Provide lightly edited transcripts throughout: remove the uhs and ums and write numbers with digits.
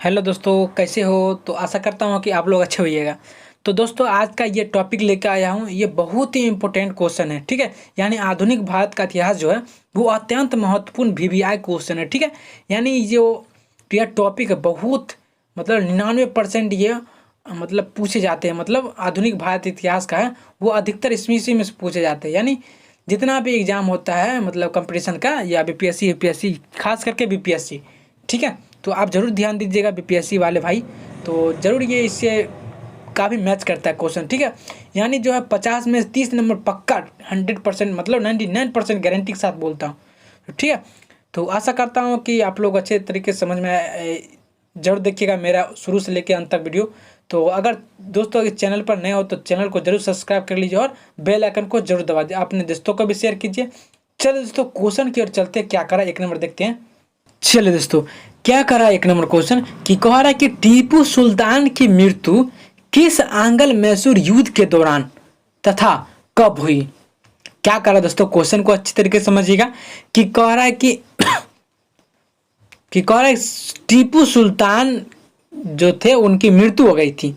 Hello दोस्तों, कैसे हो? तो आशा करता हूँ कि आप लोग अच्छे होइएगा। तो दोस्तों, आज का ये टॉपिक लेकर आया हूँ। ये बहुत ही इम्पोर्टेंट क्वेश्चन है, ठीक है। यानी आधुनिक भारत का इतिहास जो है वो अत्यंत महत्वपूर्ण वीवीआई क्वेश्चन है, ठीक है। यानी जो यह टॉपिक है बहुत मतलब 99% ये मतलब पूछे जाते हैं। मतलब आधुनिक भारत इतिहास का है वो अधिकतर इसमें से पूछे जाते हैं। यानी जितना भी एग्जाम होता है मतलब कंपटीशन का, या बीपीएससी यूपीएससी, खास करके बीपीएससी, ठीक है। तो आप ज़रूर ध्यान दीजिएगा बीपीएससी वाले भाई। तो ज़रूर ये इससे काफ़ी मैच करता है क्वेश्चन, ठीक है। यानी जो है 50 में 30 नंबर पक्का, 100% मतलब 99% गारंटी के साथ बोलता हूँ, ठीक है। तो आशा करता हूँ कि आप लोग अच्छे तरीके से समझ में जरूर देखिएगा मेरा शुरू से लेकर अंत तक वीडियो। तो अगर दोस्तों अगर चैनल पर नए हो तो चैनल को जरूर सब्सक्राइब कर लीजिए और बेल आइकन को जरूर दबा दीजिए। अपने दोस्तों को भी शेयर कीजिए। चलो दोस्तों, क्वेश्चन की ओर चलते हैं। क्या करा एक नंबर देखते हैं। चलिए दोस्तों, क्या करा एक नंबर क्वेश्चन कि कह रहा है कि टीपू सुल्तान की मृत्यु किस आंग्ल मैसूर युद्ध के दौरान तथा कब हुई। क्या करा दोस्तों, क्वेश्चन को अच्छी तरीके से समझिएगा कि कह रहा है कि कह रहा है टीपू सुल्तान जो थे उनकी मृत्यु हो गई थी।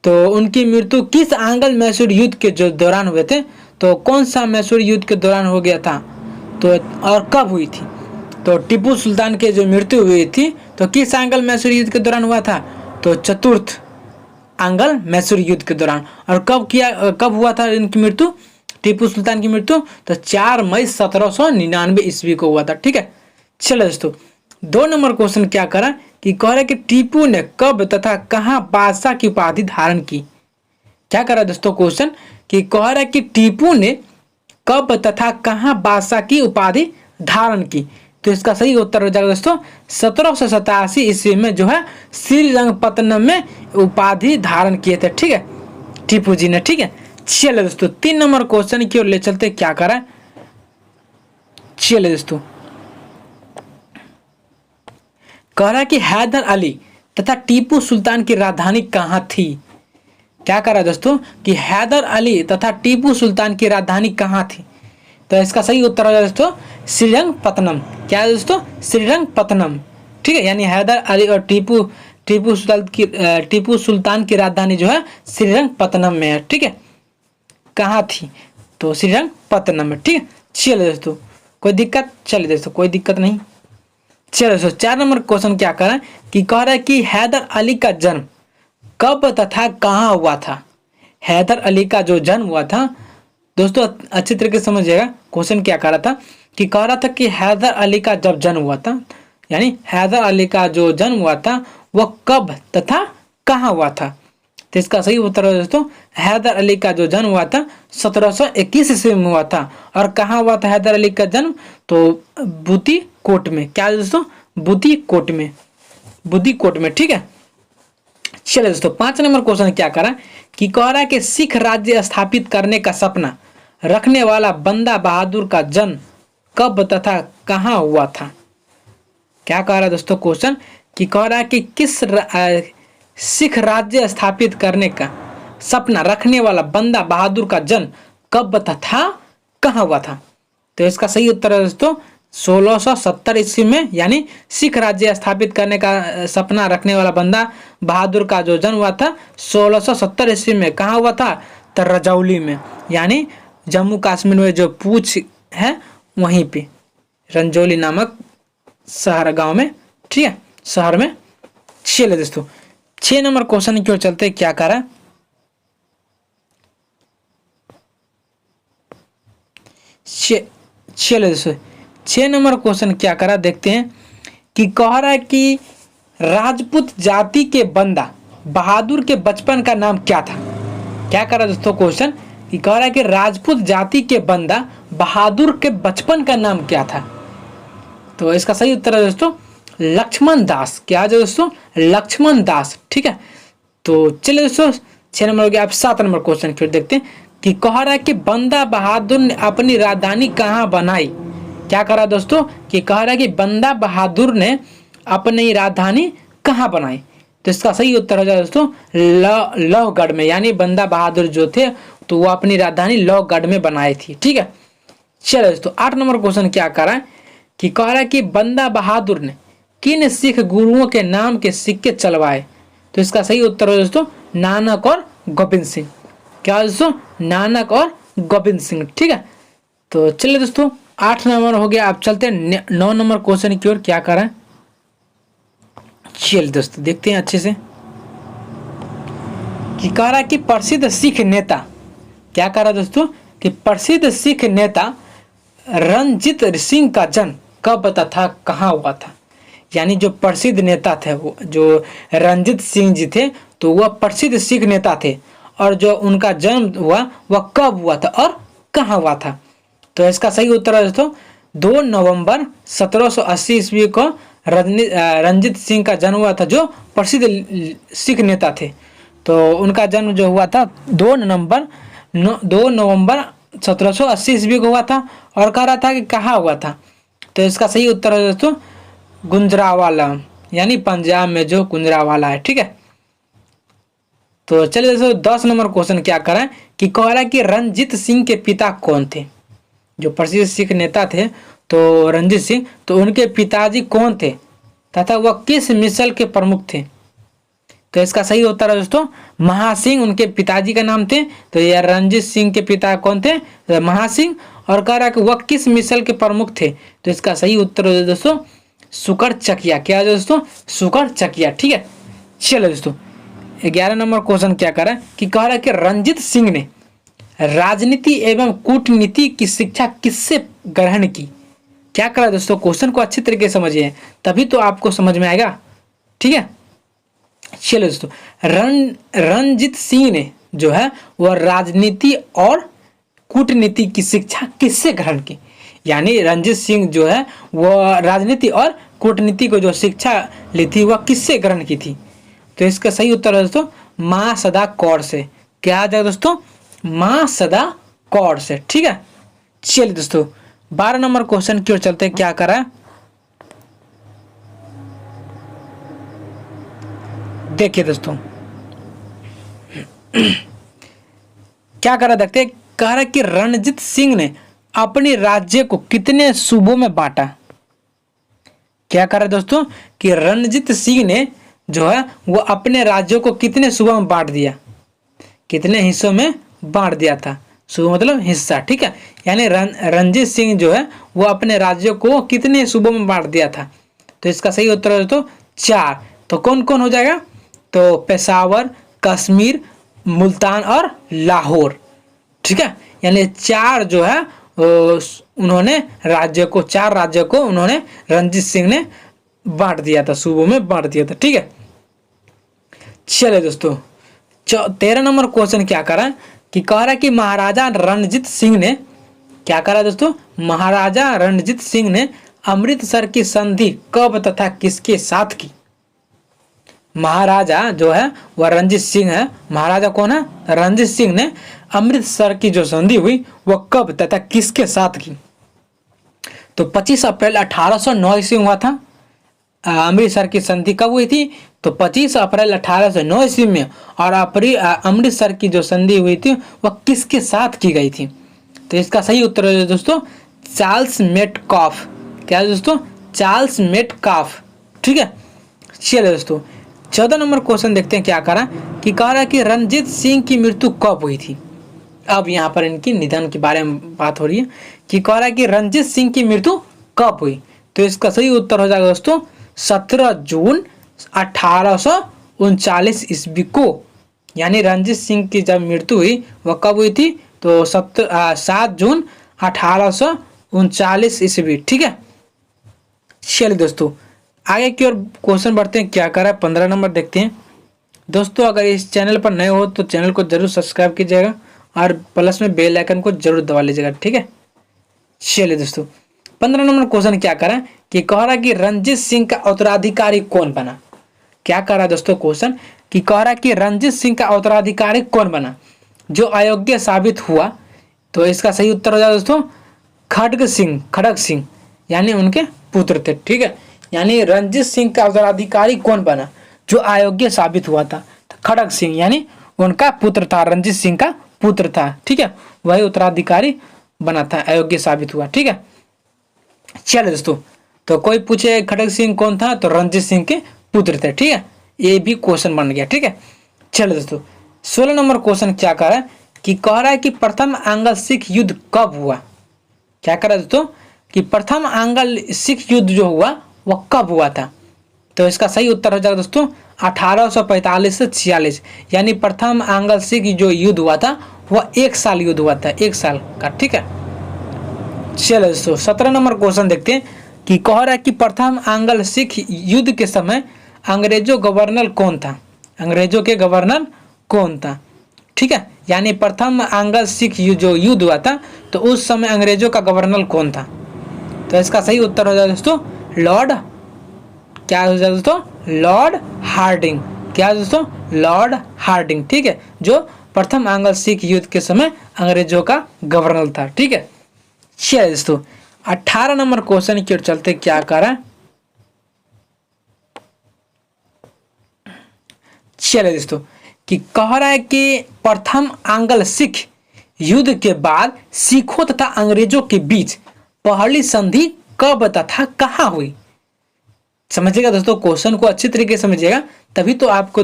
तो उनकी मृत्यु किस आंग्ल मैसूर युद्ध के जो दौरान हुए थे, तो कौन सा मैसूर युद्ध के दौरान हो गया था, तो और कब हुई थी। तो टीपू सुल्तान की जो मृत्यु हुई थी तो किस आंग्ल मैसूर युद्ध के दौरान हुआ था, तो चतुर्थ आंग्ल मैसूर युद्ध के दौरान। और कब हुआ था इनकी मृत्यु, टीपू सुल्तान की मृत्यु, तो 4 मई 1799 ईस्वी को हुआ था, ठीक है। चलो दोस्तों, 2 नंबर क्वेश्चन क्या करा कि कह रहा कि टीपू ने कब तथा कहाँ बादशाह की उपाधि धारण की। क्या करा दोस्तों क्वेश्चन कि कह रहा कि टीपू ने कब तथा कहाँ बादशाह की उपाधि धारण की। तो इसका सही उत्तर हो जाएगा दोस्तों 1787 ईस्वी में जो है श्रीरंगपत्तनम में उपाधि धारण किए थे, ठीक है, टीपू जी ने, ठीक है। चलिए दोस्तों, 3 नंबर क्वेश्चन की ओर ले चलते। क्या करा, चलिए दोस्तों, कह रहा है कि हैदर अली तथा टीपू सुल्तान की राजधानी कहाँ थी। क्या करा दोस्तों कि हैदर अली तथा टीपू सुल्तान की राजधानी कहाँ थी। तो इसका सही उत्तर हो जाएगा दोस्तों श्रीरंगपत्तनम। क्या है दोस्तों, श्रीरंगपत्तनम, ठीक है। यानी हैदर अली और टीपू सुल्तान की राजधानी जो है श्रीरंगपत्तनम में है, ठीक है। कहाँ थी, तो श्रीरंगपत्तनम में, ठीक है। चलिए दोस्तों, कोई दिक्कत, चलिए दोस्तों कोई दिक्कत नहीं। चलिए दोस्तों, 4 नंबर क्वेश्चन क्या कर रहा है कि कह रहा है कि हैदर अली का जन्म कब तथा कहाँ हुआ था। हैदर अली का जो जन्म हुआ था दोस्तों, अच्छी तरीके से समझिएगा क्वेश्चन क्या कह रहा था कि कह रहा था कि हैदर अली का जब जन्म हुआ था, यानी हैदर अली का जो जन्म हुआ था वह कब तथा कहाँ हुआ था। तो इसका सही उत्तर है दोस्तों हैदर अली का जो जन्म हुआ था 1721 ईस्वी में हुआ था। और कहाँ हुआ था हैदर अली का जन्म, तो बूती कोट में। क्या दोस्तों, बूती कोट में, बुद्धि कोट में, ठीक है। चलिए दोस्तों, 5 नंबर क्वेश्चन क्या करा कि कह रहा है कि सिख राज्य स्थापित करने का सपना रखने वाला बंदा बहादुर का जन्म कब तथा कहाँ हुआ था। क्या कह रहा है दोस्तों क्वेश्चन कि कह रहा है कि सिख राज्य स्थापित करने का सपना रखने वाला बंदा बहादुर का जन्म कब तथा कहाँ हुआ था। तो इसका सही उत्तर है दोस्तों 1670 ईस्वी में। यानी सिख राज्य स्थापित करने का सपना रखने वाला बंदा बहादुर का जो जन्म हुआ था 1670 ईस्वी में। कहाँ हुआ था, तो रजौली में, यानी जम्मू कश्मीर में जो पूंछ है वहीं पे रंजौली नामक शहर गांव में, ठीक है, शहर में। चलिए दोस्तों, 6 नंबर क्वेश्चन की ओर चलते। क्या करा, चलिए दोस्तों 6 नंबर क्वेश्चन क्या करा देखते हैं कि कह रहा है कि राजपूत जाति के बंदा बहादुर के बचपन का नाम क्या था। क्या करा दोस्तों क्वेश्चन कि कह रहा है कि राजपूत जाति के बंदा बहादुर के बचपन का नाम क्या था। तो इसका सही उत्तर है दोस्तों लक्ष्मण दास। क्या है दोस्तों, लक्ष्मण दास, ठीक है। तो चलिए दोस्तों 6 नंबर हो गया। अब 7 नंबर क्वेश्चन फिर देखते हैं कि कह रहा है कि बंदा बहादुर ने अपनी राजधानी कहाँ बनाई। क्या करा दोस्तों कि कह रहा है कि बंदा बहादुर ने अपनी राजधानी कहाँ बनाई। तो इसका सही उत्तर हो जाए दोस्तों लौहगढ़ में। यानी बंदा बहादुर जो थे तो वो अपनी राजधानी लौहगढ़ में बनाई थी, ठीक है। चलो दोस्तों 8 नंबर क्वेश्चन क्या कर रहा है कि कह रहा है कि बंदा बहादुर ने किन सिख गुरुओं के नाम के सिक्के चलवाए? तो इसका सही उत्तर है दोस्तों नानक और गोविंद सिंह। क्या दोस्तों? नानक और गोविंद सिंह। ठीक है, तो चलिए दोस्तों 8 नंबर हो गया। आप चलते हैं 9 नंबर क्वेश्चन की ओर। क्या कर रहा है, चलिए दोस्तों देखते हैं अच्छे से। कि कह रहा है कि प्रसिद्ध सिख नेता, क्या कह रहा है दोस्तों कि प्रसिद्ध सिख नेता रणजीत सिंह का जन्म कब तथा कहाँ हुआ था? यानी जो प्रसिद्ध नेता थे वो जो रणजीत सिंह जी थे, तो वह प्रसिद्ध सिख नेता थे और जो उनका जन्म हुआ वह कब हुआ था और कहाँ हुआ था? तो इसका सही उत्तर है दोस्तों 2 नवंबर 1780 ईस्वी को रणजीत सिंह का जन्म हुआ था, जो प्रसिद्ध सिख नेता थे। तो उनका जन्म जो हुआ था 2 नवंबर 1780 ईस्वी को हुआ था। और कह रहा था कि कहाँ हुआ था? तो इसका सही उत्तर है दोस्तों गुजरांवाला, यानी पंजाब में जो गुजरांवाला है। ठीक है, तो चलिए दोस्तों 10 नंबर क्वेश्चन क्या करें कि कह रहा है कि रणजीत सिंह के पिता कौन थे? जो प्रसिद्ध सिख नेता थे तो रणजीत सिंह, तो उनके पिताजी कौन थे तथा वह किस मिसल के प्रमुख थे? तो इसका सही उत्तर है दोस्तों महासिंह उनके पिताजी का नाम थे। तो यह रणजीत सिंह के पिता कौन थे? तो महासिंह। और कह रहा है कि वह किस मिसल के प्रमुख थे? तो इसका सही उत्तर है दोस्तों सुकरचकिया। क्या है दोस्तों? सुकरचकिया। ठीक है, चलो दोस्तों 11 नंबर क्वेश्चन क्या कर रहा है कि कह रहा है कि रणजीत सिंह ने राजनीति एवं कूटनीति की शिक्षा किससे ग्रहण की? क्या करा दोस्तों? क्वेश्चन को अच्छी तरीके से समझिए तभी तो आपको समझ में आएगा। ठीक है, चलो दोस्तों रणजीत सिंह ने जो है वह राजनीति और कूटनीति की शिक्षा किससे ग्रहण की? यानी रणजीत सिंह जो है वह राजनीति और कूटनीति को जो शिक्षा ली थी वह किससे ग्रहण की थी? तो इसका सही उत्तर है दोस्तों माँ सदा कौर से। क्या आ जाएगा दोस्तों? माँ सदा कौर से। ठीक है, चलिए दोस्तों 12 नंबर क्वेश्चन की ओर चलते हैं। क्या करा है देखिए दोस्तों क्या करा देखते हैं। कह रहा कि रणजीत सिंह ने अपने राज्य को कितने सूबों में बांटा? क्या कह रहा है दोस्तों कि रणजीत सिंह ने जो है वो अपने राज्यों को कितने सूबों में बांट दिया? कितने हिस्सों में बांट दिया था? सूबा मतलब हिस्सा। ठीक है, यानी रणजीत सिंह जो है वो अपने राज्यों को कितने सूबों में बांट दिया था? तो इसका सही उत्तर है दोस्तों 4। तो कौन कौन हो जाएगा? तो पेशावर, कश्मीर, मुल्तान और लाहौर। ठीक है, यानी 4 जो है उन्होंने राज्यों को 4 राज्यों को उन्होंने रणजीत सिंह ने बांट दिया था, सूबों में बांट दिया था। ठीक है, चलिए दोस्तों 13 नंबर क्वेश्चन क्या करा है कि कह रहा है कि महाराजा रणजीत सिंह ने क्या करा दोस्तों? महाराजा रणजीत सिंह ने अमृतसर की संधि कब तथा किसके साथ की? महाराजा जो है वह रणजीत सिंह है। महाराजा कौन है? रणजीत सिंह ने अमृतसर की जो संधि हुई वह कब तथा किसके साथ की? तो 25 अप्रैल 1809 ईस्वी हुआ था। अमृतसर की संधि कब हुई थी? तो 25 अप्रैल 1809 ईस्वी में। और अमृतसर की जो संधि हुई थी वह किसके साथ की गई थी? तो इसका सही उत्तर है दोस्तों चार्ल्स मेटकाफ। क्या है दोस्तों? Charles Metcalfe. ठीक है, चलिए दोस्तों 14 नंबर क्वेश्चन देखते हैं। क्या करा कि कह रहा है कि रणजीत सिंह की मृत्यु कब हुई थी? अब यहाँ पर इनकी निधन के बारे में बात हो रही है कि कह रहा है कि रणजीत सिंह की मृत्यु कब हुई? तो इसका सही उत्तर हो जाएगा दोस्तों 17 जून 1839 ईस्वी को। यानी रणजीत सिंह की जब मृत्यु हुई वह कब हुई थी? तो 7 जून 1839 ईस्वी। ठीक है, चलिए दोस्तों आगे की ओर क्वेश्चन बढ़ते हैं। क्या करा 15 नंबर देखते हैं। दोस्तों अगर इस चैनल पर नए हो तो चैनल को जरूर सब्सक्राइब कीजिएगा और प्लस में बेल आइकन को जरूर दबा लीजिएगा। ठीक है, चलिए दोस्तों 15 नंबर क्वेश्चन क्या करा कि कह रहा कि रणजीत सिंह का उत्तराधिकारी कौन बना? क्या कह रहा है दोस्तों क्वेश्चन कि कह रहा कि रणजीत सिंह का उत्तराधिकारी कौन बना जो अयोग्य साबित हुआ? तो इसका सही उत्तर हो जाएगा दोस्तों खड़ग सिंह, यानी उनके पुत्र थे। ठीक है, यानी रणजीत सिंह का उत्तराधिकारी कौन बना जो अयोग्य साबित हुआ था? तो खड़ग सिंह, यानी उनका पुत्र था, रणजीत सिंह का पुत्र था। ठीक है, वही उत्तराधिकारी बना था, अयोग्य साबित हुआ। ठीक है, चलिए दोस्तों तो कोई पूछे खड़ग सिंह कौन था, तो रणजीत सिंह के पुत्र थे। ठीक है, ये भी क्वेश्चन बन गया। ठीक है, चलो दोस्तों 16 नंबर क्वेश्चन क्या कह रहा है कि कह रहा है कि प्रथम आंग्ल सिख युद्ध कब हुआ। क्या कह रहा है दोस्तों कि प्रथम आंग्ल सिख युद्ध जो हुआ वह कब हुआ था। तो इसका सही उत्तर हो जाएगा दोस्तों 1845 से 46, यानी प्रथम आंग्ल सिख जो युद्ध हुआ था वह 1 साल युद्ध हुआ था, 1 साल का। ठीक है, चलो दोस्तों 17 नंबर क्वेश्चन देखते हैं कि कह रहा है कि प्रथम आंग्ल सिख युद्ध के समय अंग्रेजों गवर्नर कौन था। अंग्रेजों के गवर्नर कौन था। ठीक है, यानी प्रथम आंग्ल सिख जो युद्ध हुआ था तो उस समय अंग्रेजों का गवर्नर कौन था। तो इसका सही उत्तर हो जाएगा दोस्तों लॉर्ड, क्या हो जाएगा दोस्तों, लॉर्ड हार्डिंग। क्या दोस्तों, लॉर्ड हार्डिंग। ठीक है, जो प्रथम आंग्ल सिख युद्ध के समय अंग्रेजों का गवर्नर था। ठीक है, चलिए दोस्तों 18 नंबर क्वेश्चन की ओर चलते क्या कर रहा है। चलिए दोस्तों कि कह रहा है कि प्रथम आंग्ल सिख युद्ध के बाद सिखों तथा अंग्रेजों के बीच पहली संधि कब तथा कहाँ हुई। समझिएगा दोस्तों, क्वेश्चन को अच्छी तरीके से समझिएगा तभी तो आपको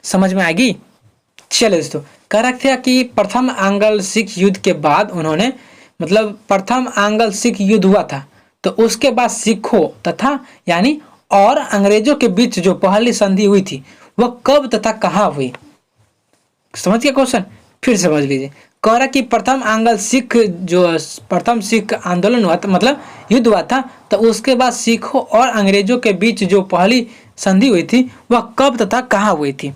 समझ में आएगी। चलिए दोस्तों कह रहा था कि प्रथम आंग्ल सिख युद्ध के बाद उन्होंने, मतलब प्रथम आंग्ल सिख युद्ध हुआ था तो उसके बाद सिखों तथा यानी और अंग्रेजों के बीच जो पहली संधि हुई थी वह कब तथा कहाँ हुई। समझ गया क्वेश्चन, फिर समझ लीजिए। कह रहा कि प्रथम आंग्ल सिख जो प्रथम सिख आंदोलन हुआ था, मतलब युद्ध हुआ था, तो उसके बाद सिखों और अंग्रेजों के बीच जो पहली संधि हुई थी वह कब तथा कहाँ हुई थी।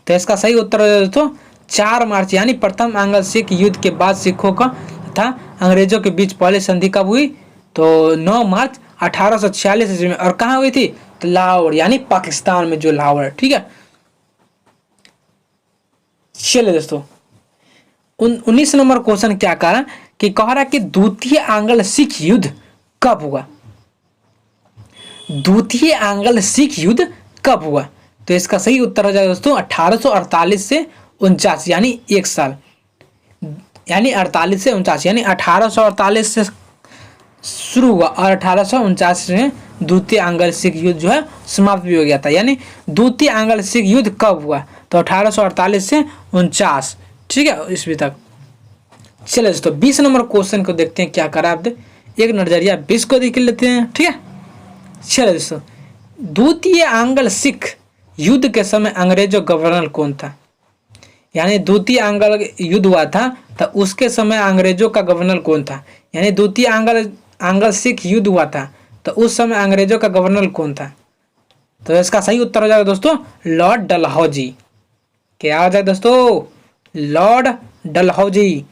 तो इसका सही उत्तर है दोस्तों 4 मार्च, यानी प्रथम आंग्ल सिख युद्ध के बाद सिखों का तथा अंग्रेजों के बीच पहली संधि कब हुई, तो 9 मार्च 1846 ईस्वी में। और कहाँ हुई थी, तो लाहौर, यानी पाकिस्तान में जो लाहौर है। ठीक है, चलिए दोस्तों 19 नंबर क्वेश्चन क्या कह रहा कि कह रहा कि द्वितीय आंग्ल सिख युद्ध कब हुआ। द्वितीय आंग्ल सिख युद्ध कब हुआ, तो इसका सही उत्तर हो जाएगा दोस्तों 1848 से 49, यानी 1 साल, यानी 48 से 49, यानी 1848 से शुरू हुआ और 1849 में द्वितीय आंग्ल सिख युद्ध जो है समाप्त भी हो गया था। यानी द्वितीय आंग्ल सिख युद्ध कब हुआ, तो 1848 से 49, ठीक है, ईस्वी तक। चलिए दोस्तों 20 नंबर क्वेश्चन को देखते हैं क्या करा आपने, एक नजरिया 20 को देख लेते हैं। ठीक है, चलिए दोस्तों द्वितीय आंग्ल सिख युद्ध के समय अंग्रेजों गवर्नर कौन था। यानी द्वितीय आंग्ल युद्ध हुआ था तो उसके समय अंग्रेजों का गवर्नर कौन था। यानी द्वितीय आंग्ल सिख युद्ध हुआ था तो उस समय अंग्रेजों का गवर्नर कौन था। तो इसका सही उत्तर हो जाएगा दोस्तों लॉर्ड डलहौजी। क्या हो जाएगा दोस्तों, लॉर्ड डलहौजी।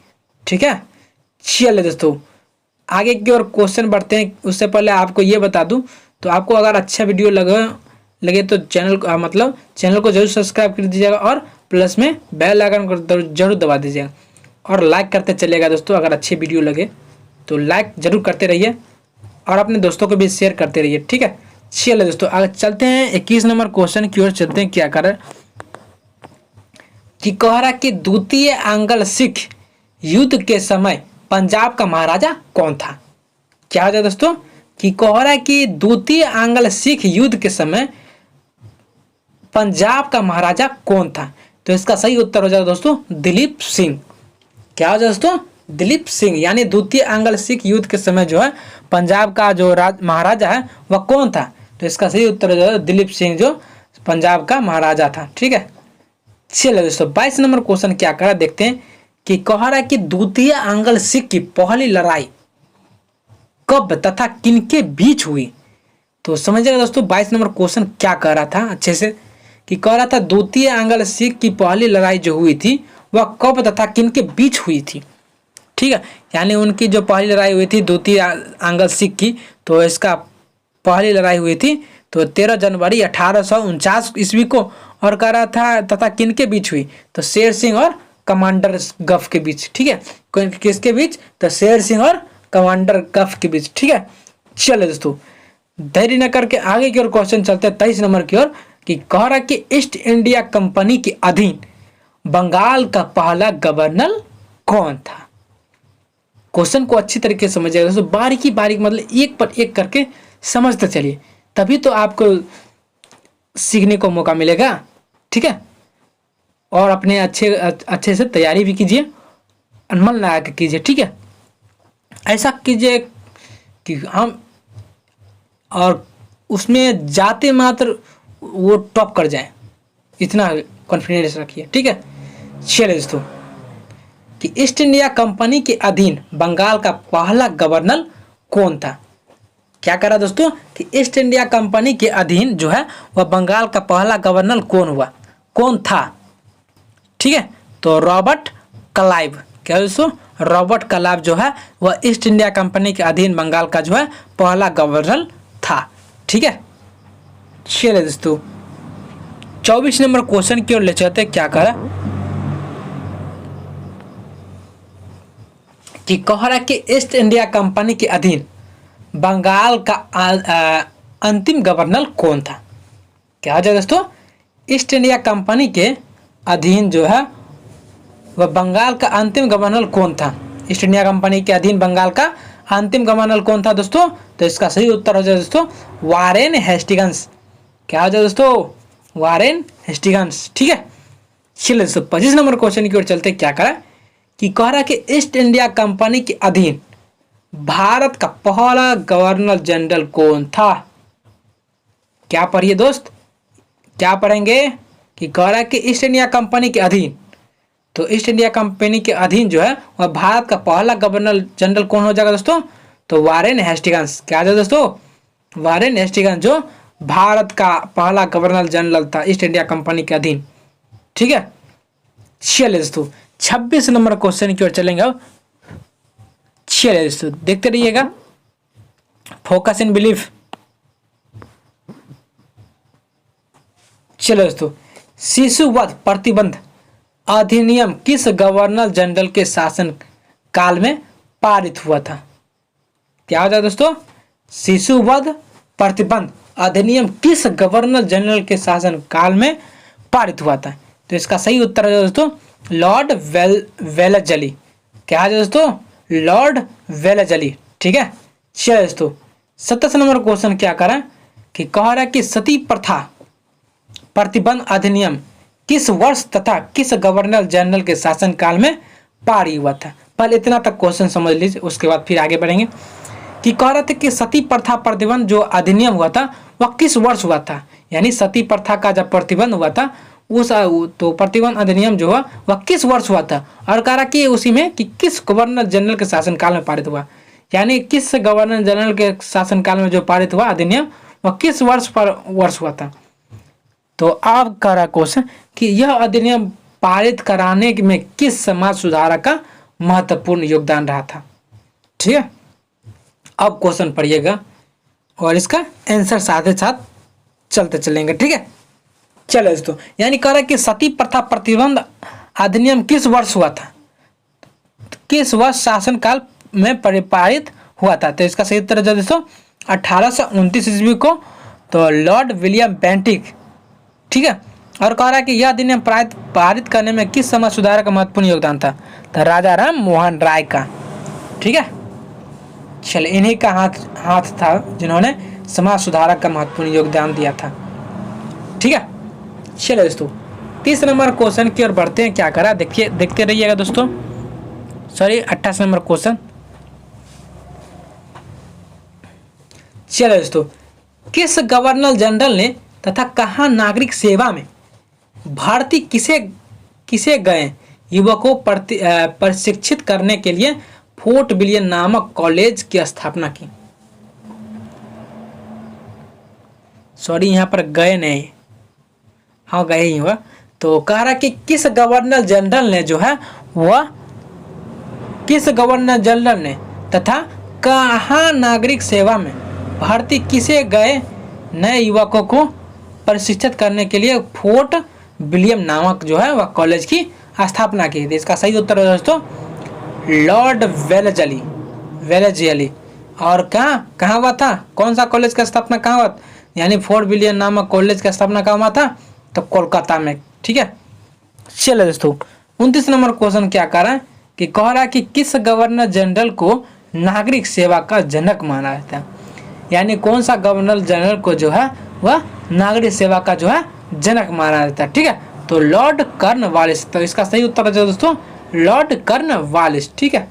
ठीक है, चलिए दोस्तों आगे की ओर क्वेश्चन बढ़ते हैं। उससे पहले आपको ये बता दूं, तो आपको अगर अच्छा वीडियो लगे तो चैनल को जरूर सब्सक्राइब कर दीजिएगा और प्लस में बेल आइकन को जरूर दबा दीजिएगा और लाइक करते चलिएगा दोस्तों। अगर अच्छी वीडियो लगे तो लाइक जरूर करते रहिए और अपने दोस्तों को भी शेयर करते रहिए। ठीक है, चलिए दोस्तों आगे चलते हैं 21 नंबर क्वेश्चन की ओर चलते हैं। क्या कर कि कह रहा कि द्वितीय आंग्ल सिख युद्ध के समय पंजाब का महाराजा कौन था। क्या हो जाए दोस्तों कि कह रहा है कि द्वितीय आंग्ल सिख युद्ध के समय पंजाब का महाराजा कौन था। तो इसका सही उत्तर हो जाएगा दोस्तों दिलीप सिंह। क्या हो जाए दोस्तों, दिलीप सिंह। यानी द्वितीय आंग्ल सिख युद्ध के समय जो है पंजाब का जो महाराजा है वह कौन था। तो इसका सही उत्तर हो जाएगा दिलीप सिंह जो पंजाब का महाराजा था। ठीक है, चलिए दोस्तों 22 नंबर क्वेश्चन क्या करा देखते हैं कि कह रहा है कि द्वितीय आंग्ल सिख की पहली लड़ाई कब तथा किनके बीच हुई। तो समझिएगा दोस्तों 22 नंबर क्वेश्चन क्या कह रहा था अच्छे से, कि कह रहा था द्वितीय आंग्ल सिख की पहली लड़ाई जो हुई थी वह कब तथा किनके बीच हुई थी। ठीक है, यानी उनकी जो पहली लड़ाई हुई थी द्वितीय आंग्ल सिख की, तो इसका पहली लड़ाई हुई थी तो 13 जनवरी 1849 ईस्वी को। और कह रहा था तथा किनके बीच हुई, तो शेर सिंह और कमांडर गफ के बीच। ठीक है, किसके बीच, तो शेर सिंह और कमांडर गफ के बीच। ठीक है, चलो दोस्तों देरी न करके आगे की ओर क्वेश्चन चलते हैं 23 नंबर की ओर, कि कह रहा कि ईस्ट इंडिया कंपनी के अधीन बंगाल का पहला गवर्नर कौन था। क्वेश्चन को अच्छी तरीके से समझिएगा दोस्तों, बारीकी मतलब एक पर एक करके समझते चलिए, तभी तो आपको सीखने को मौका मिलेगा। ठीक है, और अपने अच्छे से तैयारी भी कीजिए और मन लगा के कीजिए। ठीक है, ऐसा कीजिए कि हम और उसमें जाते मात्र वो टॉप कर जाए, इतना कॉन्फिडेंस रखिए। ठीक है, चलिए दोस्तों, कि ईस्ट इंडिया कंपनी के अधीन बंगाल का पहला गवर्नर कौन था? क्या करा दोस्तों कि ईस्ट इंडिया कंपनी के अधीन जो है वह बंगाल का पहला गवर्नर कौन था? ठीक है, तो रॉबर्ट क्लाइव। क्या दोस्तों? रॉबर्ट क्लाइव जो है वह ईस्ट इंडिया कंपनी के अधीन बंगाल का जो है पहला गवर्नर था। ठीक है, चलिए दोस्तों 24 नंबर क्वेश्चन की ओर ले चलते। क्या करा कि कह रहा कि ईस्ट इंडिया कंपनी के अधीन बंगाल का अंतिम गवर्नर कौन था? क्या हो जाए दोस्तों? ईस्ट इंडिया कंपनी के अधीन जो है वह बंगाल का अंतिम गवर्नर कौन था? ईस्ट इंडिया कंपनी के अधीन बंगाल का अंतिम गवर्नर कौन था दोस्तों? तो इसका सही उत्तर हो जाए दोस्तों वारेन हेस्टिंग्स। क्या हो जाए दोस्तों? Warren Hastings. ठीक है, चलिए दोस्तों 25 नंबर क्वेश्चन की ओर चलते। क्या करा कि कह रहा कि ईस्ट इंडिया कंपनी के अधीन भारत का पहला गवर्नर जनरल कौन था? क्या पढ़िए दोस्त, क्या पढ़ेंगे कि कह रहा है कि ईस्ट इंडिया कंपनी के अधीन, तो ईस्ट इंडिया कंपनी के अधीन जो है वह भारत का पहला गवर्नर जनरल कौन हो जाएगा दोस्तों? तो वारेन हेस्टिंग्स। क्या है दोस्तों? वारेन हेस्टिंग्स जो भारत का पहला गवर्नर जनरल था ईस्ट इंडिया कंपनी के अधीन। ठीक है, चलिए दोस्तों 26 नंबर क्वेश्चन की ओर चलेंगे। अब चलिए दोस्तों देखते रहिएगा, फोकस इन बिलीफ। चलो दोस्तों, शिशुवध प्रतिबंध अधिनियम किस गवर्नर जनरल के शासन काल में पारित हुआ था? क्या हो जाए दोस्तों? शिशुवध प्रतिबंध अधिनियम किस गवर्नर जनरल के शासन काल में पारित हुआ था? तो इसका सही उत्तर है दोस्तों लॉर्ड वेलेस्ली। क्या है दोस्तों? Lord Wellesley. ठीक है, चलिए दोस्तों 27 नंबर क्वेश्चन क्या करें कि कह रहा है कि सती प्रथा प्रतिबंध अधिनियम किस वर्ष तथा किस गवर्नर जनरल के शासन काल में पारित हुआ था? पहले इतना तक क्वेश्चन समझ लीजिए, उसके बाद फिर आगे बढ़ेंगे। कि कह रहे थे कि सती प्रथा प्रतिबंध जो अधिनियम हुआ था वह किस वर्ष हुआ था, यानी सती प्रथा का जब प्रतिबंध हुआ था उस तो प्रतिबंध अधिनियम जो हुआ वह किस वर्ष हुआ था, और कह रहा कि उसी में कि किस गवर्नर जनरल के शासनकाल में पारित हुआ, यानी किस गवर्नर जनरल के शासनकाल में जो पारित हुआ अधिनियम वह किस वर्ष हुआ था। तो अब कह रहा क्वेश्चन कि यह अधिनियम पारित कराने में किस समाज सुधारक का महत्वपूर्ण योगदान रहा था? ठीक है, अब क्वेश्चन पढ़िएगा और इसका आंसर साथ ही साथ चलते चलेंगे। ठीक है, चलो दोस्तों, यानी कह रहा है कि सती प्रथा प्रतिबंध अधिनियम किस वर्ष हुआ था, किस वर्ष शासनकाल में पारित हुआ था? तो इसका सही उत्तर है दोस्तों 1829 ईस्वी को, तो लॉर्ड विलियम बेंटिक। ठीक है, और कह रहा है कि यह अधिनियम पारित करने में किस समाज सुधारक का महत्वपूर्ण योगदान था? तो राजा राम मोहन राय का। ठीक है, चलिए इन्हीं का हाथ था जिन्होंने समाज सुधारक का महत्वपूर्ण योगदान दिया था। ठीक है, चलिए दोस्तों 30 नंबर क्वेश्चन की ओर बढ़ते हैं। क्या करा देखिए, देखते रहिएगा दोस्तों। Sorry 28 number question. चलिए दोस्तों, किस गवर्नर जनरल ने तथा कहाँ नागरिक सेवा में भर्ती किसे गए युवकों को प्रशिक्षित करने के लिए फोर्ट विलियम नामक कॉलेज की स्थापना की? सॉरी यहाँ पर गए नहीं, हाँ गए ही हुआ। तो कह रहा कि किस गवर्नर जनरल ने जो है वह किस गवर्नर जनरल ने तथा कहाँ नागरिक सेवा में भर्ती किसे गए नए युवकों को प्रशिक्षित करने के लिए फोर्ट विलियम नामक जो है वह कॉलेज की स्थापना की? इसका सही उत्तर है दोस्तों लॉर्ड वेलेस्ली। और कहाँ हुआ था? कौन सा कॉलेज का स्थापना कहाँ हुआ, यानी फोर्ट विलियम नामक कॉलेज का स्थापना कहाँ हुआ था? तो कोलकाता में। ठीक है, चलिए दोस्तों 29 नंबर क्वेश्चन क्या कर रहा है कि कह रहा है कि किस गवर्नर जनरल को नागरिक सेवा का जनक माना जाता है? यानी कौन सा गवर्नर जनरल को जो है वह नागरिक सेवा का जो है जनक माना जाता है। ठीक है, तो लॉर्ड कॉर्नवालिस, तो इसका सही उत्तर है दोस्तों लॉर्ड कॉर्नवालिस। ठीक है,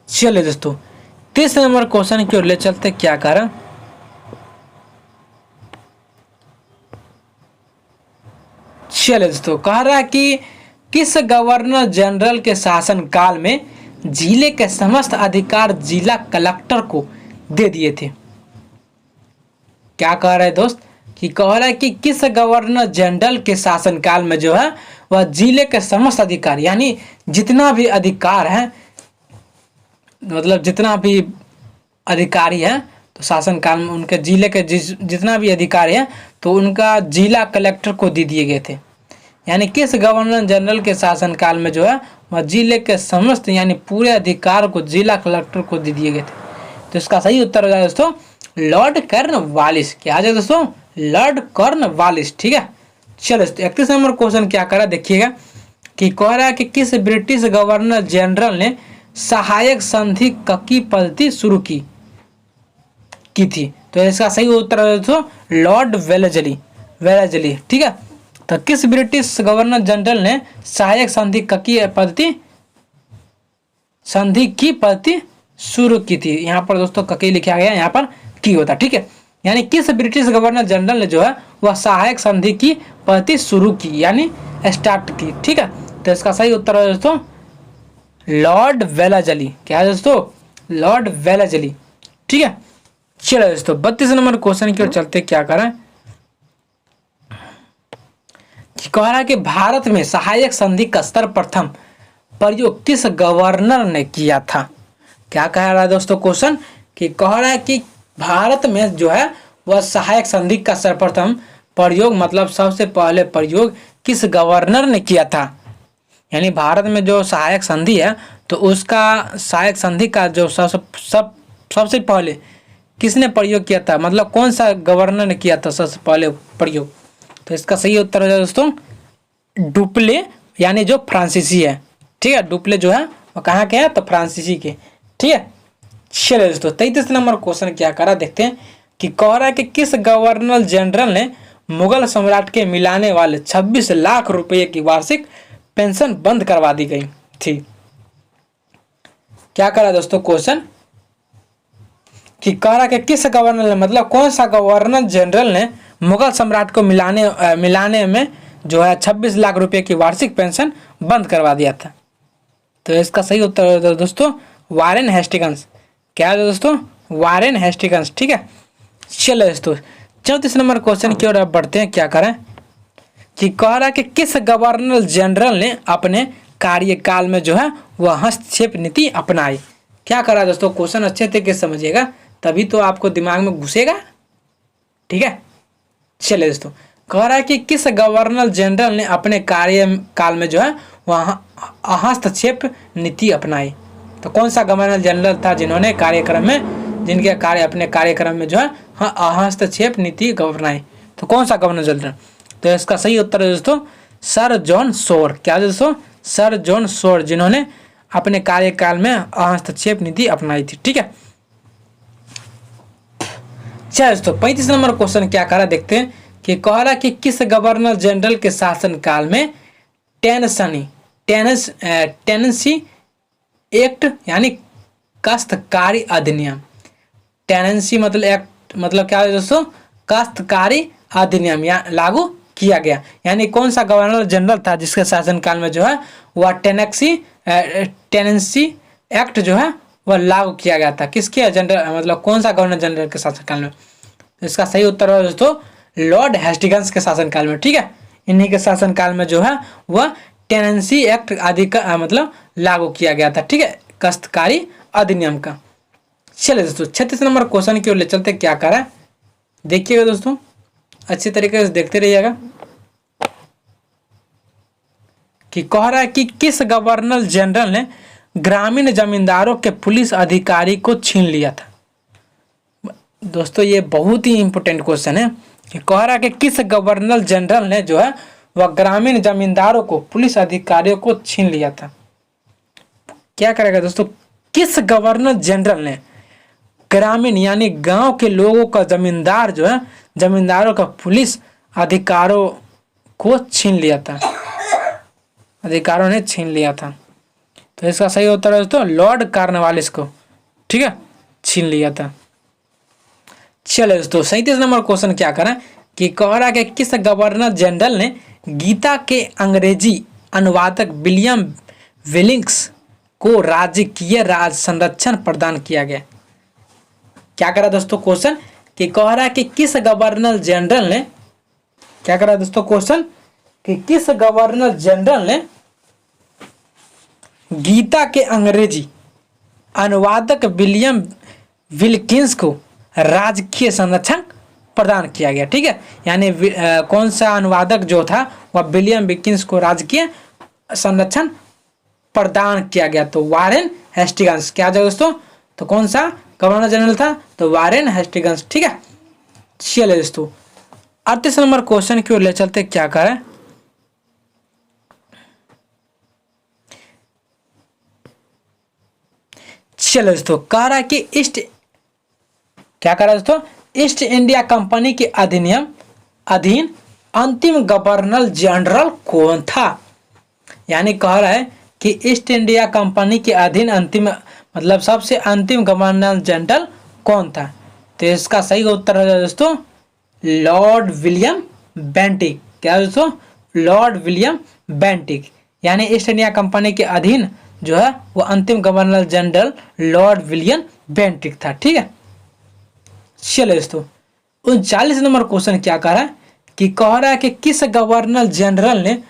चलिए दोस्तों 30 नंबर क्वेश्चन की ओर ले चलते, क्या कारण। चलिए दोस्तों, कह रहा है कि किस गवर्नर जनरल के शासन काल में जिले के समस्त अधिकार जिला कलेक्टर को दे दिए थे। क्या कह रहा है दोस्त कि कह रहा है कि किस गवर्नर जनरल के शासन काल में जो है वह जिले के समस्त अधिकार, यानी जितना भी अधिकार है, मतलब जितना भी अधिकारी है, तो शासन काल में उनके जिले के जितना भी अधिकारी है तो उनका जिला कलेक्टर को दे दिए गए थे। यानी किस गवर्नर जनरल के शासन काल में जो है वह जिले के समस्त यानी पूरे अधिकार को जिला कलेक्टर को दे दिए गए थे। तो इसका सही उत्तर हो जाए दोस्तों लॉर्ड कॉर्नवालिस। क्या आ जाए दोस्तों लॉर्ड कॉर्नवालिस। ठीक है, चलो 31 नंबर क्वेश्चन क्या करा देखिएगा कि कह रहा है कि किस ब्रिटिश गवर्नर जनरल ने सहायक संधि की पद्धति शुरू की थी। तो इसका सही उत्तर है दोस्तों लॉर्ड वेलेजली। ठीक है, तो किस ब्रिटिश गवर्नर जनरल ने सहायक संधि की पद्धति शुरू की थी। यहाँ पर दोस्तों ककी लिखा गया, यहाँ पर की होता। ठीक है, यानी किस ब्रिटिश गवर्नर जनरल ने जो है वह सहायक संधि की पद्धति शुरू की यानी स्टार्ट की। ठीक है, तो इसका सही उत्तर है दोस्तों लॉर्ड वेलेजली। क्या है दोस्तों लॉर्ड वेलेजली। ठीक है, चलो दोस्तों 32 नंबर क्वेश्चन की ओर चलते, क्या करें कि कह रहा है कि भारत में सहायक संधि का सर्वप्रथम प्रयोग किस गवर्नर ने किया था। क्या कह रहा है दोस्तों क्वेश्चन कि कह रहा है कि भारत में जो है वह सहायक संधि का सर्वप्रथम प्रयोग मतलब सबसे पहले प्रयोग किस गवर्नर ने किया था। यानी भारत में जो सहायक संधि है तो उसका सहायक संधि का जो सबसे पहले किसने प्रयोग किया था, मतलब कौन सा गवर्नर ने किया था सबसे पहले प्रयोग। तो इसका सही उत्तर है दोस्तों डुप्ले, यानी जो फ्रांसीसी है। ठीक है, डुप्ले जो है वो कहाँ के है तो फ्रांसीसी के। ठीक है, चलिए दोस्तों 33 नंबर क्वेश्चन क्या करा देखते हैं कि कह रहा है कि किस गवर्नर जनरल ने मुगल सम्राट के मिलाने वाले 26 लाख रुपए की वार्षिक पेंशन बंद करवा दी गई थी। क्या करा दोस्तों क्वेश्चन कि कह रहा कि किस गवर्नर ने, मतलब कौन सा गवर्नर जनरल ने मुगल सम्राट को मिलाने में जो है 26 लाख रुपए की वार्षिक पेंशन बंद करवा दिया था। तो इसका सही उत्तर है दोस्तों वारेन हेस्टिंग्स। क्या है दोस्तों वारेन हेस्टिंग्स। ठीक है, चलो दोस्तों 34 नंबर क्वेश्चन की ओर अब बढ़ते हैं, क्या करें कि कह रहा कि किस गवर्नर जनरल ने अपने कार्यकाल में जो है वह हस्तक्षेप नीति अपनाई। क्या करा दोस्तों क्वेश्चन अच्छे तरीके से समझिएगा तभी तो आपको दिमाग में घुसेगा। ठीक है, चलिए दोस्तों कह रहा है कि किस गवर्नर जनरल ने अपने कार्यकाल में जो है वह हस्तक्षेप नीति अपनाई। तो कौन सा गवर्नर जनरल था जिन्होंने अपने कार्यक्रम में जो है हस्तक्षेप नीति अपनाई। तो कौन सा गवर्नर जनरल। तो इसका सही उत्तर है दोस्तों सर जॉन शोर। क्या दोस्तों सर जॉन शोर, जिन्होंने अपने कार्यकाल में हस्तक्षेप नीति अपनाई थी। ठीक है, चलिए दोस्तों 35 नंबर क्वेश्चन क्या करा देखते हैं कि कह रहा कि किस गवर्नर जनरल के शासन काल में टेनेंसी एक्ट यानी काश्तकारी अधिनियम। टेनेंसी मतलब एक्ट मतलब क्या है दोस्तों काश्तकारी अधिनियम लागू किया गया। यानी कौन सा गवर्नर जनरल था जिसके शासनकाल में जो है वह टेनेंसी एक्ट जो है वह लागू किया गया था। किसके जनरल मतलब कौन सा गवर्नर जनरल के शासनकाल में। तो इसका सही उत्तर है दोस्तों लॉर्ड हेस्टिंग्स के शासनकाल में। ठीक है, इन्हीं के शासनकाल में जो है वह टेनेंसी एक्ट आदि का मतलब लागू किया गया था। ठीक है, काश्तकारी अधिनियम का। चलिए दोस्तों 36 नंबर क्वेश्चन की ओर ले चलते, क्या करा है देखिएगा दोस्तों अच्छी तरीके से देखते रहिएगा कि कह रहा है कि किस गवर्नर जनरल ने ग्रामीण जमींदारों के पुलिस अधिकारी को छीन लिया था। दोस्तों ये बहुत ही इंपॉर्टेंट क्वेश्चन है कि कह रहा है कि किस गवर्नर जनरल ने जो है वह ग्रामीण जमींदारों को पुलिस अधिकारियों को छीन लिया था। क्या करेगा दोस्तों किस गवर्नर जनरल ने ग्रामीण यानी गांव के लोगों का जमींदार जो है, जमींदारों का पुलिस अधिकारों को छीन लिया था, अधिकारों ने छीन लिया था। तो इसका सही उत्तर है दोस्तों लॉर्ड कॉर्नवालिस को, ठीक है, छीन लिया था। चलो दोस्तों 37 नंबर क्वेश्चन क्या करें कि कह रहा है कि किस गवर्नर जनरल ने गीता के अंग्रेजी अनुवादक विलियम विलिंग्स को राजकीय राज संरक्षण प्रदान किया गया। क्या करा दोस्तों क्वेश्चन कि कह रहा है कि किस गवर्नर जनरल ने, क्या करा दोस्तों क्वेश्चन कि किस गवर्नर जनरल ने गीता के अंग्रेजी अनुवादक विलियम विल्किंस को राजकीय संरक्षण प्रदान किया गया। ठीक है, यानी कौन सा अनुवादक जो था वह विलियम विल्किंस को राजकीय संरक्षण प्रदान किया गया। तो वारेन हेस्टिंग्स, क्या जाए दोस्तों, तो कौन सा गवर्नर जनरल था, तो वारेन हेस्टिंग्स। ठीक है, चलिए दोस्तों 38 नंबर क्वेश्चन की ओर ले चलते, क्या करें चलो दोस्तों, कह रहा है कि क्या कह रहा है दोस्तों, ईस्ट इंडिया कंपनी के अधिनियम अधीन अंतिम गवर्नर जनरल कौन था। यानी कह रहा है कि ईस्ट इंडिया कंपनी के अधीन अंतिम मतलब सबसे अंतिम गवर्नर जनरल कौन था। तो इसका सही उत्तर है दोस्तों लॉर्ड विलियम बेंटिक। क्या दोस्तों, लॉर्ड विलियम बेंटिक, यानी ईस्ट इंडिया कंपनी के अधीन जो है वो अंतिम governor general Lord William Bentinck था। ठीक है, चलिए दोस्तों 39 नंबर क्वेश्चन क्या कह रहा है कि कह रहा है कि किस गवर्नर जनरल ने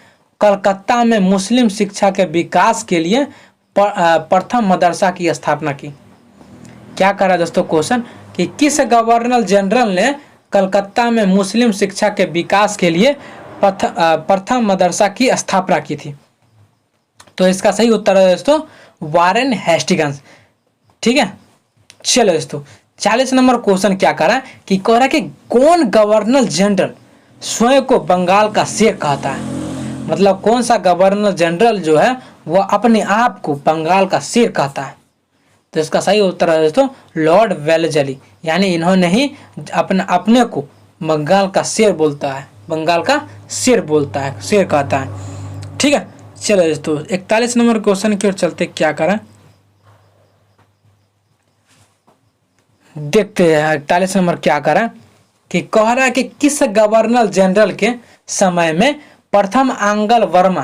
कलकत्ता में मुस्लिम शिक्षा के विकास के लिए प्रथम मदरसा की स्थापना की। क्या कह रहा है दोस्तों क्वेश्चन कि किस गवर्नर जनरल ने कलकत्ता में मुस्लिम शिक्षा के विकास के लिए प्रथम मदरसा की स्थापना की थी। तो इसका सही उत्तर है दोस्तों वारेन हेस्टिंग्स। ठीक है, चलो दोस्तों 40 नंबर क्वेश्चन क्या कह रहा है कि कह रहा है कि कौन गवर्नर जनरल स्वयं को बंगाल का शेर कहता है। मतलब कौन सा गवर्नर जनरल जो है वह अपने आप को बंगाल का शेर कहता है। तो इसका सही उत्तर है दोस्तों लॉर्ड वेलजली, यानी इन्होंने ही अपने को बंगाल का शेर बोलता है, बंगाल का शेर बोलता है, शेर कहता है। ठीक है, चलो दोस्तों 41 नंबर क्वेश्चन की ओर चलते, क्या करें देखते हैं 41 नंबर क्या करें कि कह रहा है कि किस गवर्नर जनरल के समय में प्रथम आंग्ल वर्मा,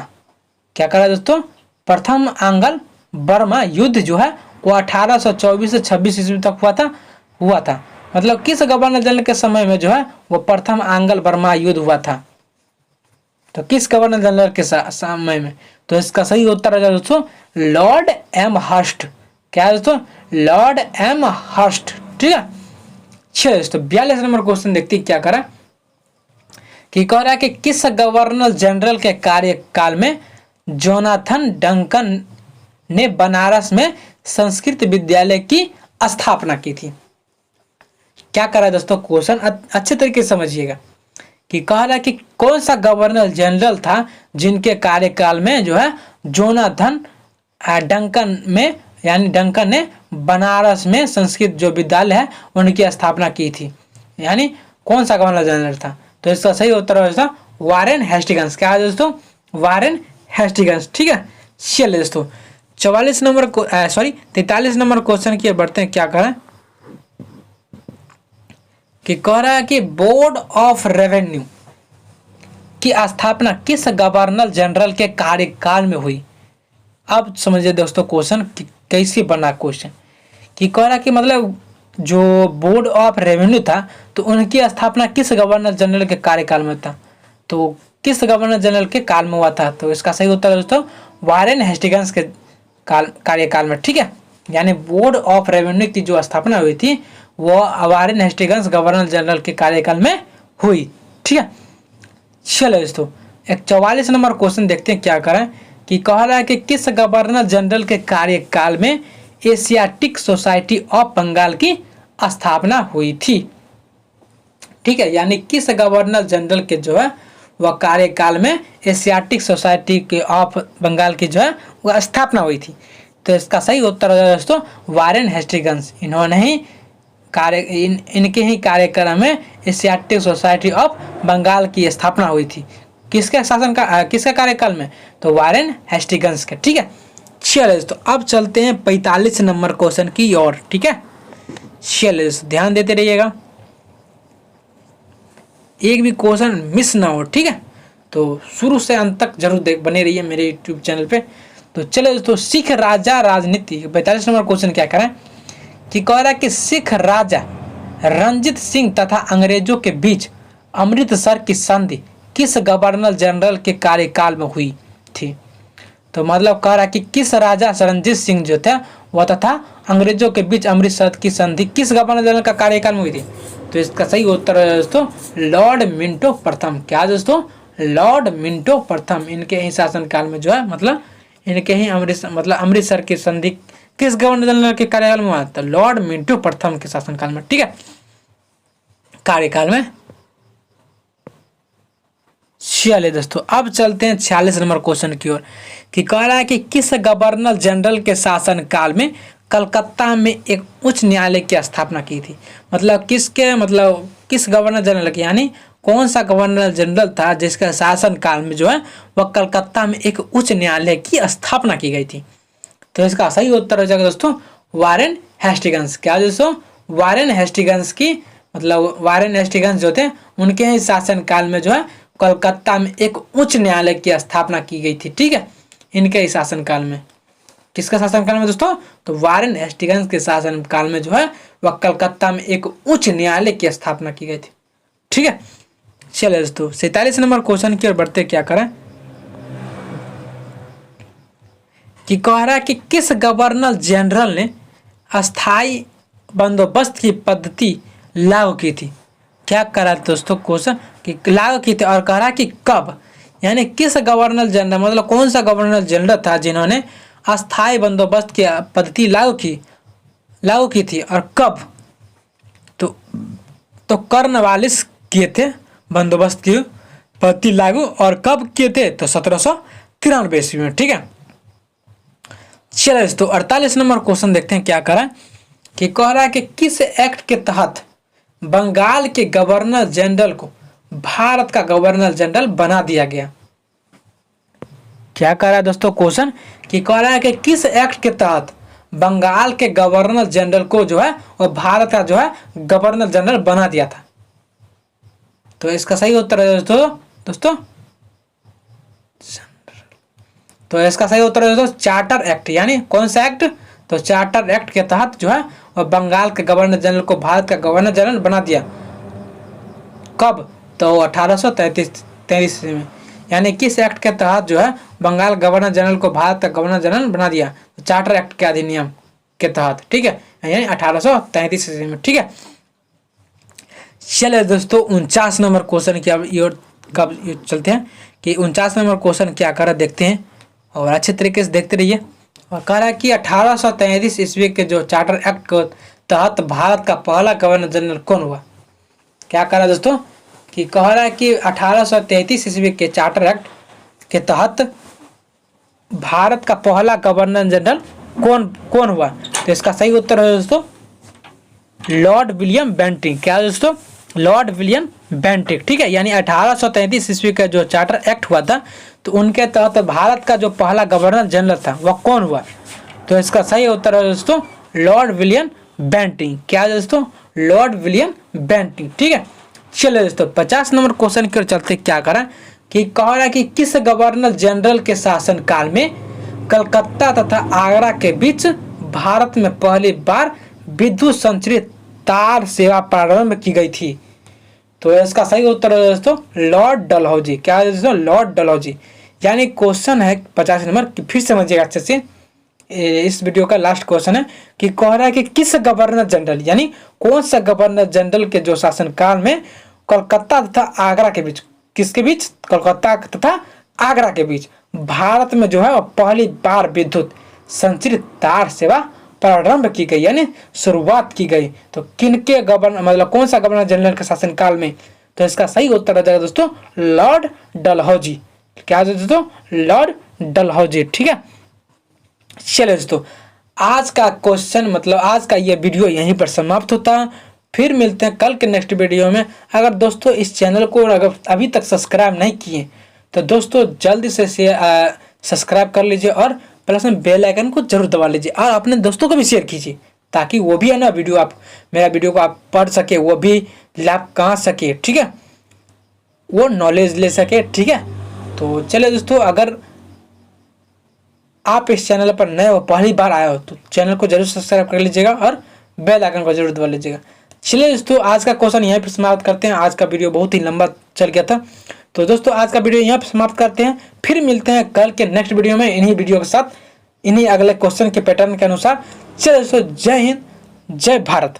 क्या कह रहा है दोस्तों, प्रथम आंग्ल वर्मा युद्ध जो है वो 1824 से 26 ईस्वी तक हुआ था। मतलब किस गवर्नर जनरल के समय में जो है वो प्रथम आंग्ल वर्मा युद्ध हुआ था। तो किस गवर्नर जनरल के समय में, तो इसका सही उत्तर है दोस्तों लॉर्ड एम हर्स्ट। क्या है दोस्तों, लॉर्ड एम हर्स्ट। ठीक है, चलिए दोस्तों 42 नंबर क्वेश्चन देखते हैं क्या करा कि कह रहा है कि किस गवर्नर जनरल के कार्यकाल में जोनाथन डंकन ने बनारस में संस्कृत विद्यालय की स्थापना की थी। क्या कह रहा है दोस्तों क्वेश्चन अच्छे तरीके से समझिएगा कि कह रहा है कि कौन सा गवर्नर जनरल था जिनके कार्यकाल में जो है जोनाथन डंकन में, यानी डंकन ने बनारस में संस्कृत जो विद्यालय है उनकी स्थापना की थी। यानी कौन सा गवर्नर जनरल था। तो इसका सही उत्तर है दोस्तों वारेन हेस्टिंग्स। क्या है दोस्तों, वारेन हेस्टिंग्स। ठीक है, चलिए दोस्तों 43 नंबर क्वेश्चन की बढ़ते हैं, क्या करें कि कह रहा है कि बोर्ड ऑफ रेवेन्यू की स्थापना किस गवर्नर जनरल के कार्यकाल में हुई। अब समझिए दोस्तों क्वेश्चन कैसे बना क्वेश्चन कि कह रहा कि मतलब जो बोर्ड ऑफ रेवेन्यू था तो उनकी स्थापना किस गवर्नर जनरल के कार्यकाल में था। तो किस गवर्नर जनरल के काल में हुआ था। तो इसका सही उत्तर है दोस्तों वारेन हेस्टिंग्स के कार्यकाल में। ठीक है, यानी बोर्ड ऑफ रेवेन्यू की जो स्थापना हुई थी वो वारेन हेस्टिंग्स गवर्नर जनरल के कार्यकाल में हुई। ठीक है, चलो दोस्तों 44 नंबर क्वेश्चन देखते हैं, क्या करें कि कह रहा है कि किस गवर्नर जनरल के कार्यकाल में एशियाटिक सोसाइटी ऑफ बंगाल की स्थापना हुई थी। ठीक है, यानी किस गवर्नर जनरल के जो है वह कार्यकाल में एशियाटिक सोसाइटी के ऑफ बंगाल की जो है वह स्थापना हुई थी। तो इसका सही उत्तर है दोस्तों वारेन हेस्टिंग्स। इन्होंने ही इनके ही कार्यक्रम में एशियाटिक सोसाइटी ऑफ बंगाल की स्थापना हुई थी। किसके किसके कार्यकाल में? तो वारेन हेस्टिंग्स के। ठीक है, चलिए दोस्तों अब चलते हैं 45 नंबर क्वेश्चन की ओर। ठीक है, चलिए दोस्तों ध्यान देते रहिएगा, एक भी क्वेश्चन मिस ना हो। ठीक है, तो शुरू से अंत तक जरूर बने रहिए मेरे यूट्यूब चैनल पे। तो चलिए दोस्तों, सिख राजा राजनीति 45 नंबर क्वेश्चन क्या करें कि कह रहा है कि सिख राजा रंजीत सिंह तथा अंग्रेजों के बीच अमृतसर की संधि किस गवर्नर जनरल के कार्यकाल में हुई थी? तो मतलब कह रहा है कि किस राजा रंजीत सिंह जो थे वह तथा अंग्रेजों के बीच अमृतसर की संधि किस गवर्नर जनरल का कार्यकाल में हुई थी? तो इसका सही उत्तर है दोस्तों लॉर्ड मिंटो प्रथम। क्या दोस्तों? लॉर्ड मिंटो प्रथम। इनके ही शासनकाल में जो है मतलब इनके ही अमृतसर की संधि किस गवर्नर जनरल के कार्यकाल में हुआ? तो लॉर्ड मिंटो प्रथम के शासनकाल में। ठीक है, कार्यकाल में। चलिए दोस्तों अब चलते हैं 46 नंबर क्वेश्चन की ओर कि कह रहा है कि किस गवर्नर जनरल के शासनकाल में कलकत्ता में एक उच्च न्यायालय की स्थापना की थी? मतलब किस गवर्नर जनरल की, यानी कौन सा गवर्नर जनरल था जिसका शासनकाल में जो है वह कलकत्ता में एक उच्च न्यायालय की स्थापना की गई थी? तो इसका सही उत्तर हो जाएगा दोस्तों वारेन हेस्टिंग्स। क्या दोस्तों? वारेन हेस्टिंग्स की वारेन हेस्टिंग्स जो थे उनके ही शासनकाल में जो है कलकत्ता में एक उच्च न्यायालय की स्थापना की गई थी। ठीक है, इनके ही शासनकाल में। किसका शासनकाल में दोस्तों? तो वारेन हेस्टिंग्स के शासनकाल में जो है वह कलकत्ता में एक उच्च न्यायालय की स्थापना की गई थी। ठीक है, चलिए दोस्तों 47 नंबर क्वेश्चन की ओर बढ़ते क्या करें कि कह रहा है कि किस गवर्नर जनरल ने अस्थाई बंदोबस्त की पद्धति लागू की थी? क्या करा दोस्तों क्वेश्चन कि लागू की थी और कह रहा कि कब, यानी किस गवर्नर जनरल मतलब कौन सा गवर्नर जनरल था जिन्होंने अस्थाई बंदोबस्त की पद्धति लागू की थी और कब? तो कर्नवालिस किए थे बंदोबस्त की पद्धति लागू, और कब किए थे? तो 1793 ईस्वी में। ठीक है, चलिए दोस्तों 48 नंबर क्वेश्चन देखते हैं क्या करा कि कह रहा है कि किस एक्ट के तहत बंगाल के गवर्नर जनरल को भारत का गवर्नर जनरल बना दिया गया? क्या कह रहा है दोस्तों क्वेश्चन कि कह रहा है कि किस एक्ट के तहत बंगाल के गवर्नर जनरल को जो है वह भारत का जो है गवर्नर जनरल बना दिया था? तो इसका सही उत्तर है दोस्तों तो इसका सही उत्तर है दोस्तों चार्टर एक्ट। यानी कौन सा एक्ट? तो चार्टर एक्ट के तहत जो है वह बंगाल के गवर्नर जनरल को भारत का गवर्नर जनरल बना दिया। कब? तो 1833 में। यानी किस एक्ट के तहत जो है बंगाल गवर्नर जनरल को भारत का गवर्नर जनरल बना दिया? तो चार्टर एक्ट के अधिनियम के तहत। ठीक है, यानी 1833 ईस्वी में। ठीक है, चलिए दोस्तों 49 नंबर क्वेश्चन की अब चलते हैं कि 49 नंबर क्वेश्चन क्या कर देखते हैं और अच्छे तरीके से देखते रहिए। और कह रहा है कि 1833 ईस्वी के जो चार्टर एक्ट के तहत भारत का पहला गवर्नर जनरल कौन हुआ? क्या कह रहा है दोस्तों कि कह रहा है कि 1833 ईस्वी के चार्टर एक्ट के तहत भारत का पहला गवर्नर जनरल कौन हुआ? तो इसका सही उत्तर है दोस्तों लॉर्ड विलियम बेंटिंक। क्या दोस्तों? Lord William Bentinck. ठीक है, यानी 1833 ईस्वी का जो चार्टर एक्ट हुआ था तो उनके तहत भारत का जो पहला गवर्नर जनरल था वह कौन हुआ? तो इसका सही उत्तर है दोस्तों लॉर्ड विलियम बेंटिंक। क्या दोस्तों? Lord William Bentinck. ठीक है, चलिए दोस्तों 50 नंबर क्वेश्चन की ओर चलते क्या करें कि कह रहा है कि किस गवर्नर जनरल के शासनकाल में कलकत्ता तथा आगरा के बीच भारत में पहली बार विद्युत संचालित तार सेवा प्रारंभ की गई थी? तो इसका सही उत्तर है दोस्तों लॉर्ड डलहौजी। क्या है दोस्तों? लॉर्ड डलहौजी। यानी क्वेश्चन है 50 नंबर, फिर समझिएगा अच्छे से, इस वीडियो का लास्ट क्वेश्चन है कि कह रहा है कि किस गवर्नर जनरल यानी कौन सा गवर्नर जनरल के जो शासनकाल में कलकत्ता तथा आगरा के बीच, किसके बीच? कलकत्ता तथा आगरा के बीच भारत में जो है पहली बार विद्युत संचालित तार सेवा प्रारंभ की गई, यानी शुरुआत की गई। तो किनके गवर्नर मतलब कौन सा गवर्नर जनरल के शासनकाल में? तो इसका सही उत्तर हो जाएगा दोस्तों लॉर्ड डलहौजी। क्या दोस्तों? लॉर्ड डलहौजी। ठीक है, चलिए दोस्तों आज का क्वेश्चन मतलब आज का ये वीडियो यहीं पर समाप्त होता है। फिर मिलते हैं कल के नेक्स्ट वीडियो में। अगर दोस्तों इस चैनल को अगर अभी तक सब्सक्राइब नहीं किए तो दोस्तों जल्दी से सब्सक्राइब कर लीजिए और प्लस में बेल आइकन को जरूर दबा लीजिए और अपने दोस्तों को भी शेयर कीजिए ताकि वो भी है ना वीडियो आप मेरा वीडियो को आप पढ़ सके, वो भी लाभ कमा सके, ठीक है, वो नॉलेज ले सके, ठीक है। तो चलिए दोस्तों, अगर आप इस चैनल पर नए हो, पहली बार आए हो, तो चैनल को जरूर सब्सक्राइब कर लीजिएगा और बेल आइकन को जरूर दबा लीजिएगा। चलिए दोस्तों, आज का क्वेश्चन यहीं पर समाप्त करते हैं। आज का वीडियो बहुत ही लंबा चल गया था, तो दोस्तों आज का वीडियो यहाँ पर समाप्त करते हैं। फिर मिलते हैं कल के नेक्स्ट वीडियो में इन्हीं वीडियो के साथ, इन्हीं अगले क्वेश्चन के पैटर्न के अनुसार। चलिए दोस्तों, जय हिंद, जय भारत।